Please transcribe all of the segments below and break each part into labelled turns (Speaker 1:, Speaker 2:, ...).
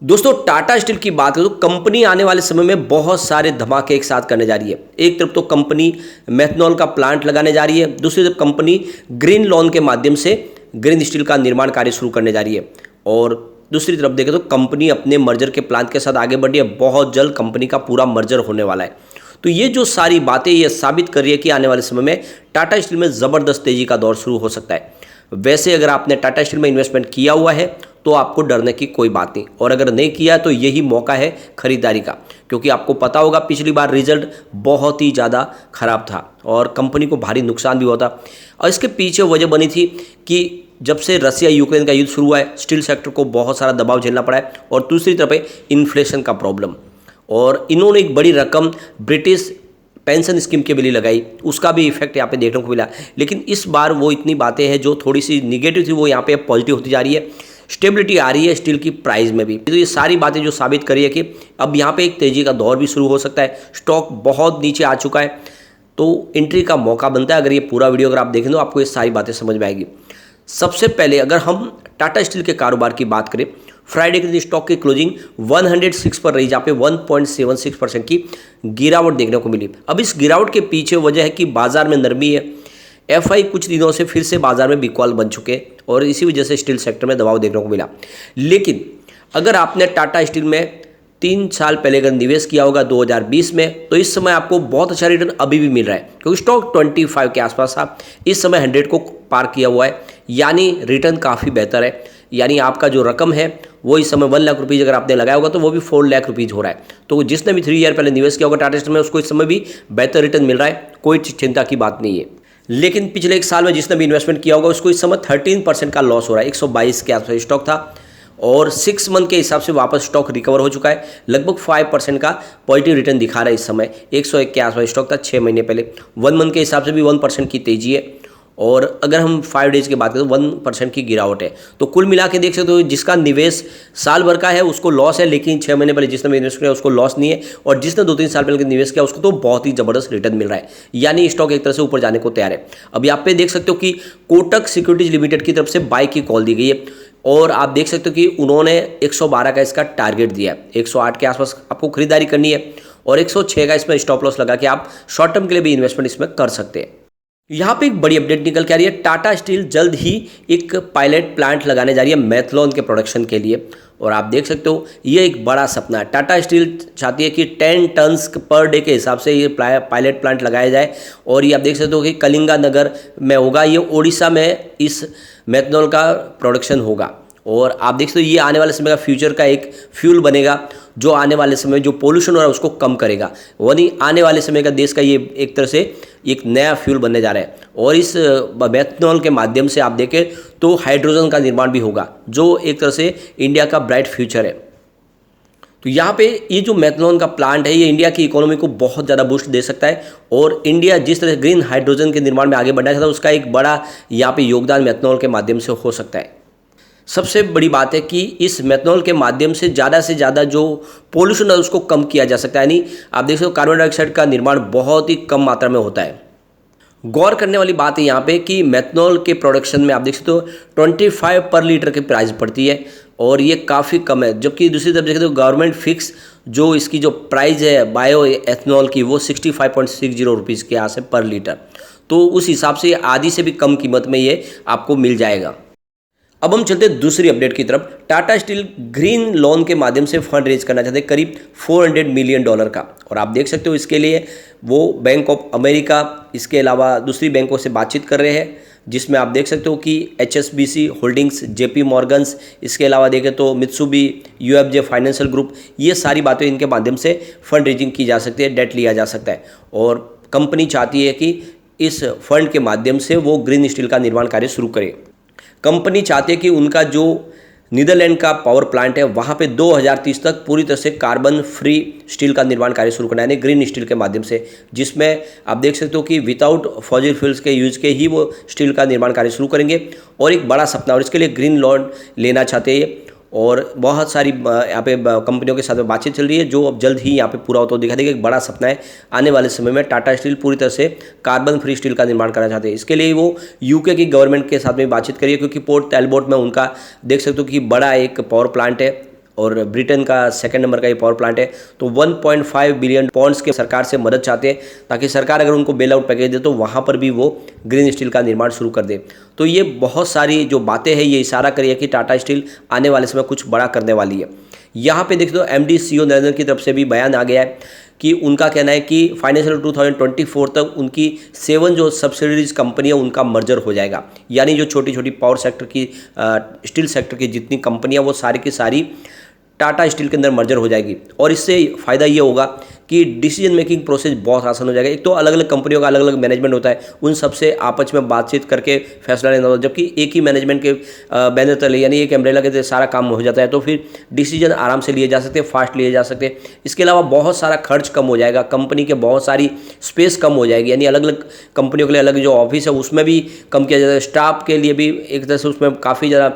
Speaker 1: दोस्तों टाटा स्टील की बात करें तो कंपनी आने वाले समय में बहुत सारे धमाके एक साथ करने जा रही है। एक तरफ तो कंपनी मेथनॉल का प्लांट लगाने जा रही है, दूसरी तरफ कंपनी ग्रीन लॉन के माध्यम से ग्रीन स्टील का निर्माण कार्य शुरू करने जा रही है। और दूसरी तरफ देखें तो कंपनी अपने मर्जर के प्लान के साथ आगे बढ़ी है। बहुत जल्द कंपनी का पूरा मर्जर होने वाला है। तो ये जो सारी बातें ये साबित कर रही है कि आने वाले समय में टाटा स्टील में ज़बरदस्त तेजी का दौर शुरू हो सकता है। वैसे अगर आपने टाटा स्टील में इन्वेस्टमेंट किया हुआ है तो आपको डरने की कोई बात नहीं, और अगर नहीं किया तो यही मौका है खरीदारी का, क्योंकि आपको पता होगा पिछली बार रिजल्ट बहुत ही ज़्यादा खराब था और कंपनी को भारी नुकसान भी हुआ था। और इसके पीछे वजह बनी थी कि जब से रसिया यूक्रेन का युद्ध शुरू हुआ है स्टील सेक्टर को बहुत सारा दबाव झेलना पड़ा है, और दूसरी तरफ है इन्फ्लेशन का प्रॉब्लम। और इन्होंने एक बड़ी रकम ब्रिटिश पेंशन स्कीम के लिए लगाई, उसका भी इफेक्ट यहाँ पे देखने को मिला। लेकिन इस बार वो इतनी बातें हैं जो थोड़ी सी निगेटिव थी वो यहाँ पे पॉजिटिव होती जा रही है। स्टेबिलिटी आ रही है स्टील की प्राइस में भी। तो ये सारी बातें जो साबित करी है कि अब यहाँ पे एक तेजी का दौर भी शुरू हो सकता है। स्टॉक बहुत नीचे आ चुका है तो एंट्री का मौका बनता है। अगर ये पूरा वीडियो अगर आप देखें तो आपको ये सारी बातें समझ में आएगी। सबसे पहले अगर हम टाटा स्टील के कारोबार की बात करें, फ्राइडे के दिन स्टॉक की क्लोजिंग 106 पर रही, जहाँ पे 1.76% की गिरावट देखने को मिली। अब इस गिरावट के पीछे वजह है कि बाजार में नरमी है। एफआई कुछ दिनों से फिर से बाजार में बिकवाल बन चुके और इसी वजह से स्टील सेक्टर में दबाव देखने को मिला। लेकिन अगर आपने टाटा स्टील में 3 साल पहले अगर निवेश किया होगा 2020 में, तो इस समय आपको बहुत अच्छा रिटर्न अभी भी मिल रहा है, क्योंकि स्टॉक 25 के आसपास था, इस समय 100 को पार किया हुआ है, यानी रिटर्न काफ़ी बेहतर है। यानी आपका जो रकम है वो इस समय 1 लाख रुपीज़ अगर आपने लगाया होगा तो वो भी 4 लाख रुपीज़ हो रहा है। तो जिसने भी 3 ईयर पहले निवेश किया होगा टाटा स्टील में उसको इस समय भी बेहतर रिटर्न मिल रहा है, कोई चिंता की बात नहीं है। लेकिन पिछले 1 साल में जिसने भी इन्वेस्टमेंट किया होगा उसको इस समय 13% का लॉस हो रहा है। 122 के आसपास स्टॉक था और 6 मंथ के हिसाब से वापस स्टॉक रिकवर हो चुका है। लगभग 5% का पॉजिटिव रिटर्न दिखा रहा है इस समय। 101 के आसपास स्टॉक था 6 महीने पहले। 1 मंथ के हिसाब से भी 1% की तेजी है, और अगर हम 5 डेज की बात करें तो 1% की गिरावट है। तो कुल मिला के देख सकते हो जिसका निवेश साल भर का है उसको लॉस है, लेकिन 6 महीने पहले जिसने इन्वेस्ट किया उसको लॉस नहीं है, और जिसने 2-3 साल पहले निवेश किया उसको तो बहुत ही ज़बरदस्त रिटर्न मिल रहा है। यानी स्टॉक एक तरह से ऊपर जाने को तैयार है। अभी आप पे देख सकते हो कि कोटक सिक्योरिटीज लिमिटेड की तरफ से बाई की कॉल दी गई है, और आप देख सकते हो कि उन्होंने 112 का इसका टारगेट दिया है। 108 के आसपास आपको खरीदारी करनी है, और 106 का इसमें स्टॉप लॉस लगा के आप शॉर्ट टर्म के लिए भी इन्वेस्टमेंट इसमें कर सकते हैं। यहाँ पे एक बड़ी अपडेट निकल के आ रही है। टाटा स्टील जल्द ही एक पायलट प्लांट लगाने जा रही है मेथनॉल के प्रोडक्शन के लिए, और आप देख सकते हो ये एक बड़ा सपना है। टाटा स्टील चाहती है कि 10 टन्स पर डे के हिसाब से ये पायलट प्लांट लगाया जाए, और ये आप देख सकते हो कि कलिंगा नगर में होगा। ये ओडिशा में इस मेथनॉल का प्रोडक्शन होगा, और आप देख सकते हो ये आने वाले समय का फ्यूचर का एक फ्यूल बनेगा जो आने वाले समय जो पोल्यूशन हो रहा है उसको कम करेगा। यानी आने वाले समय का देश का ये एक तरह से एक नया फ्यूल बनने जा रहा है। और इस मेथनॉल के माध्यम से आप देखें तो हाइड्रोजन का निर्माण भी होगा, जो एक तरह से इंडिया का ब्राइट फ्यूचर है। तो यहाँ पे ये जो मेथनॉल का प्लांट है ये इंडिया की इकोनॉमी को बहुत ज़्यादा बूस्ट दे सकता है, और इंडिया जिस तरह ग्रीन हाइड्रोजन के निर्माण में आगे बढ़ना चाहता है उसका एक बड़ा यहाँ पे योगदान मेथनॉल के माध्यम से हो सकता है। सबसे बड़ी बात है कि इस मेथनॉल के माध्यम से ज़्यादा जो पोल्यूशन है उसको कम किया जा सकता है। यानी आप देख सकते हो कार्बन डाइऑक्साइड का निर्माण बहुत ही कम मात्रा में होता है। गौर करने वाली बात है यहाँ पे कि मेथनॉल के प्रोडक्शन में आप देख सकते हो 25 पर लीटर की प्राइस पड़ती है, और ये काफ़ी कम है। जबकि दूसरी तरफ देखें तो गवर्नमेंट फिक्स जो इसकी जो प्राइस है बायो एथनॉल की वो 65.60 रुपीज़ के आस पर लीटर। तो उस हिसाब से आधी से भी कम कीमत में ये आपको मिल जाएगा। अब हम चलते हैं दूसरी अपडेट की तरफ। टाटा स्टील ग्रीन लोन के माध्यम से फंड रेज करना चाहते हैं करीब $400 मिलियन का, और आप देख सकते हो इसके लिए वो बैंक ऑफ अमेरिका इसके अलावा दूसरी बैंकों से बातचीत कर रहे हैं, जिसमें आप देख सकते हो कि HSBC होल्डिंग्स, JP मॉर्गन्स, इसके अलावा देखें तो मित्सुबी UFJ फाइनेंशियल ग्रुप, ये सारी बातें इनके माध्यम से फंड रेजिंग की जा सकती है, डेट लिया जा सकता है। और कंपनी चाहती है कि इस फंड के माध्यम से वो ग्रीन स्टील का निर्माण कार्य शुरू करे। कंपनी चाहती है कि उनका जो नीदरलैंड का पावर प्लांट है वहाँ पे 2030 तक पूरी तरह से कार्बन फ्री स्टील का निर्माण कार्य शुरू करना है, यानी ग्रीन स्टील के माध्यम से, जिसमें आप देख सकते हो कि विदाउट फॉसिल फ्यूल्स के यूज के ही वो स्टील का निर्माण कार्य शुरू करेंगे। और एक बड़ा सपना, और इसके लिए ग्रीन लोन लेना चाहते हैं, और बहुत सारी यहाँ पे कंपनियों के साथ में बातचीत चल रही है जो अब जल्द ही यहाँ पे पूरा होता दिखा देगा। एक बड़ा सपना है आने वाले समय में टाटा स्टील पूरी तरह से कार्बन फ्री स्टील का निर्माण करना चाहते हैं। इसके लिए वो यूके की गवर्नमेंट के साथ में बातचीत करिए, क्योंकि पोर्ट टैलबोट में उनका देख सकते हो कि बड़ा एक पावर प्लांट है, और ब्रिटेन का सेकंड नंबर का ये पावर प्लांट है। तो 1.5 बिलियन पॉन्ड्स के सरकार से मदद चाहते हैं, ताकि सरकार अगर उनको बेल आउट पैकेज दे तो वहाँ पर भी वो ग्रीन स्टील का निर्माण शुरू कर दे। तो ये बहुत सारी जो बातें हैं ये इशारा करिए कि टाटा स्टील आने वाले समय कुछ बड़ा करने वाली है। यहाँ पे देखते हो MD CEO नरेंद्र की तरफ से भी बयान आ गया है कि उनका कहना है कि फाइनेंशियल 2024 तक उनकी 7 जो सब्सिडरीज कंपनियां उनका मर्जर हो जाएगा, यानी जो छोटी छोटी पावर सेक्टर की स्टील सेक्टर की जितनी कंपनियां वो सारी की सारी टाटा स्टील के अंदर मर्जर हो जाएगी। और इससे फ़ायदा ये होगा कि डिसीजन मेकिंग प्रोसेस बहुत आसान हो जाएगा। एक तो अलग अलग कंपनियों का अलग अलग मैनेजमेंट होता है, उन सबसे आपस में बातचीत करके फैसला लेना होता है, जबकि एक ही मैनेजमेंट के बैनर तले यानी एक एम्ब्रेला के तहत सारा काम हो जाता है, तो फिर डिसीजन आराम से लिए जा सकते हैं, फास्ट लिए जा सकते हैं। इसके अलावा बहुत सारा खर्च कम हो जाएगा, कंपनी के बहुत सारी स्पेस कम हो जाएगी, यानी अलग अलग कंपनियों के लिए अलग जो ऑफिस है उसमें भी कम किया जाता है, स्टाफ के लिए भी एक तरह से उसमें काफ़ी ज़्यादा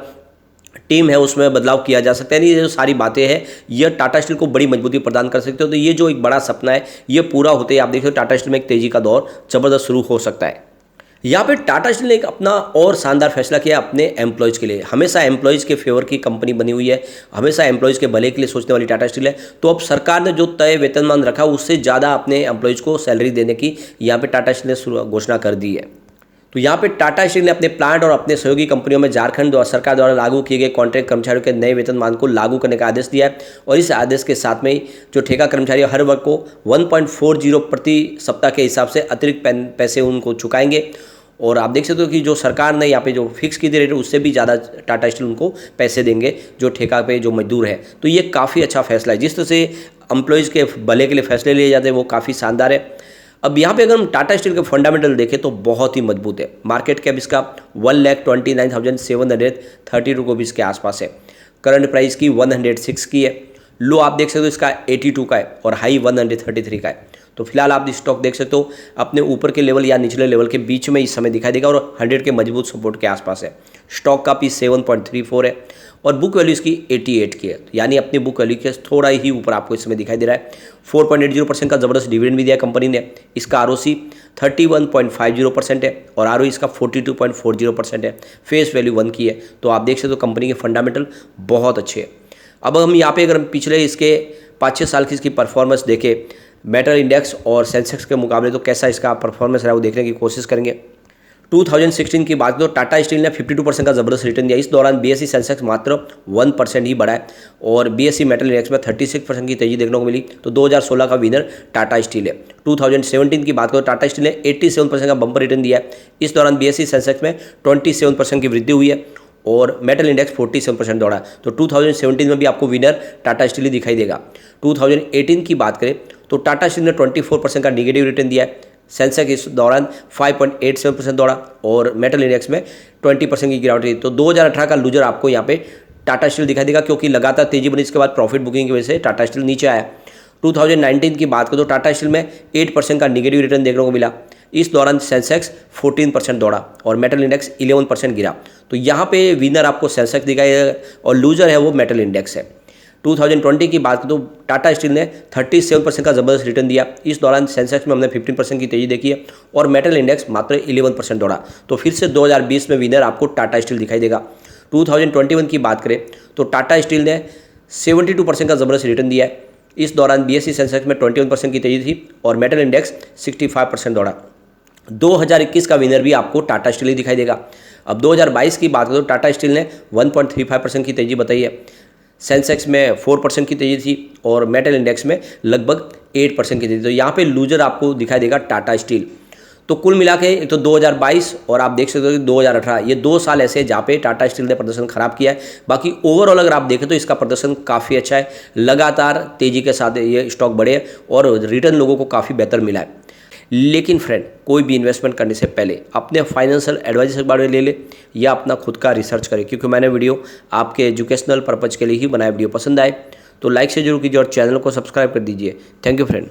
Speaker 1: टीम है उसमें बदलाव किया जा सकता है। यानी ये जो सारी बातें हैं ये टाटा स्टील को बड़ी मजबूती प्रदान कर सकते हो। तो ये जो एक बड़ा सपना है ये पूरा होते ही आप देखिए टाटा स्टील में एक तेजी का दौर जबरदस्त शुरू हो सकता है। यहाँ पे टाटा स्टील ने एक अपना और शानदार फैसला किया अपने एम्प्लॉयज़ के लिए। हमेशा एम्प्लॉयज़ के फेवर की कंपनी बनी हुई है, हमेशा एम्प्लॉयज़ के भले के लिए सोचने वाली टाटा स्टील है। तो अब सरकार ने जो तय वेतनमान रखा उससे ज़्यादा अपने एम्प्लॉयज़ को सैलरी देने की यहाँ पे टाटा स्टील ने घोषणा कर दी है। तो यहाँ पे टाटा स्टील ने अपने प्लांट और अपने सहयोगी कंपनियों में झारखंड सरकार द्वारा लागू किए गए कॉन्ट्रैक्ट कर्मचारियों के नए वेतनमान को लागू करने का आदेश दिया है। और इस आदेश के साथ में ही जो ठेका कर्मचारी हर वर्ग को 1.40 प्रति सप्ताह के हिसाब से अतिरिक्त पैसे उनको चुकाएंगे। और आप देख सकते हो कि जो सरकार ने यहाँ पे जो फिक्स की रेट है उससे भी ज़्यादा टाटा स्टील उनको पैसे देंगे जो ठेका पे जो मजदूर है। तो ये काफ़ी अच्छा फैसला है। जिस तरह से एम्प्लॉयज़ के भले के लिए फैसले लिए जाते हैं वो काफ़ी शानदार है। अब यहाँ पे अगर हम टाटा स्टील के फंडामेंटल देखें तो बहुत ही मजबूत है। मार्केट कैप इसका 1,29,730 रुपीज़ के आसपास है। करंट प्राइस की 106 की है। लो आप देख सकते हो इसका 82 का है और हाई 133 का है। तो फिलहाल आप स्टॉक देख सकते हो अपने ऊपर के लेवल या निचले लेवल के बीच में इस समय दिखाई देगा और 100 के मजबूत सपोर्ट के आसपास है। स्टॉक का पी 7.34 है और बुक वैल्यू इसकी 88 की है, यानी अपनी बुक वैल्यू के थोड़ा ही ऊपर आपको इस समय दिखाई दे रहा है। 4.80% का जबरदस्त डिविडेंड भी दिया कंपनी ने। इसका ROC 31.50% है और ROE इसका 42.40% है। फेस वैल्यू 1 की है। तो आप देख सकते हो कंपनी के फंडामेंटल बहुत अच्छे हैं। अब हम यहाँ पे अगर पिछले इसके 5-6 साल की इसकी परफॉर्मेंस देखें मेटल इंडेक्स और सेंसेक्स के मुकाबले तो कैसा इसका परफॉर्मेंस रहा है वो देखने की कोशिश करेंगे। 2016 की बात तो टाटा स्टील ने 52% का जबरदस्त रिटर्न दिया। इस दौरान BSE सेंसेक्स मात्र 1% ही बढ़ा है और BSE मेटल इंडेक्स में 36% की तेजी देखने को मिली। तो 2016 का विनर टाटा स्टील है। 2017 की बात करो टाटा स्टील ने 87% का बम्पर रिटर्न दिया है। इस दौरान BSE सेंसेक्स में 27% की वृद्धि हुई है और मेटल इंडेक्स 47% दौड़ा। तो 2017 में भी आपको विनर टाटा स्टील ही दिखाई देगा। 2018 की बात करें तो टाटा स्टील ने 24% का निगेटिव रिटर्न दिया है। सेंसेक्स इस दौरान 5.87% दौड़ा और मेटल इंडेक्स में 20% की गिरावट रही। तो 2018 का लूजर आपको यहाँ पे टाटा स्टील दिखाई देगा, क्योंकि लगातार तेजी बनी इसके बाद प्रॉफिट बुकिंग की वजह से टाटा स्टील नीचे आया। 2019 की बात करें तो टाटा स्टील में 8% का निगेटिव रिटर्न देखने को मिला। इस दौरान सेंसेक्स 14% दौड़ा और मेटल इंडेक्स 11% गिरा। तो यहाँ पे विनर आपको सेंसेक्स दिखाई देगा और लूजर है वो मेटल इंडेक्स है। 2020 की बात करें तो टाटा स्टील ने 37% का जबरदस्त रिटर्न दिया। इस दौरान सेंसेक्स में हमने 15% की तेजी देखी है और मेटल इंडेक्स मात्र 11% दौड़ा। तो फिर से 2020 में विनर आपको टाटा स्टील दिखाई देगा। 2021 की बात करें तो टाटा स्टील ने 72% का जबरदस्त रिटर्न दिया है। इस दौरान BSE सेंसेक्स में 21% की तेजी थी और मेटल इंडेक्स 65% दौड़ा। 2021 का विनर भी आपको टाटा स्टील ही दिखाई देगा। अब 2022 की बात करें तो टाटा स्टील ने 1.35% की तेजी बताई है। सेंसेक्स में 4% की तेजी थी और मेटल इंडेक्स में लगभग 8% की तेजी। तो यहाँ पे लूजर आपको दिखाई देगा टाटा स्टील। तो कुल मिला के एक तो 2022 और आप देख सकते हो कि 2018 ये 2 साल ऐसे जहाँ पे टाटा स्टील ने प्रदर्शन खराब किया है। बाकी ओवरऑल अगर आप देखें तो इसका प्रदर्शन काफ़ी अच्छा है। लगातार तेजी के साथ ये स्टॉक बढ़े और रिटर्न लोगों को काफ़ी बेहतर मिला है। लेकिन फ्रेंड कोई भी इन्वेस्टमेंट करने से पहले अपने फाइनेंशियल एडवाइजर के बारे में ले ले या अपना खुद का रिसर्च करें, क्योंकि मैंने वीडियो आपके एजुकेशनल पर्पज़ के लिए ही बनाया। वीडियो पसंद आए तो लाइक से जरूर कीजिए और चैनल को सब्सक्राइब कर दीजिए। Thank you friend.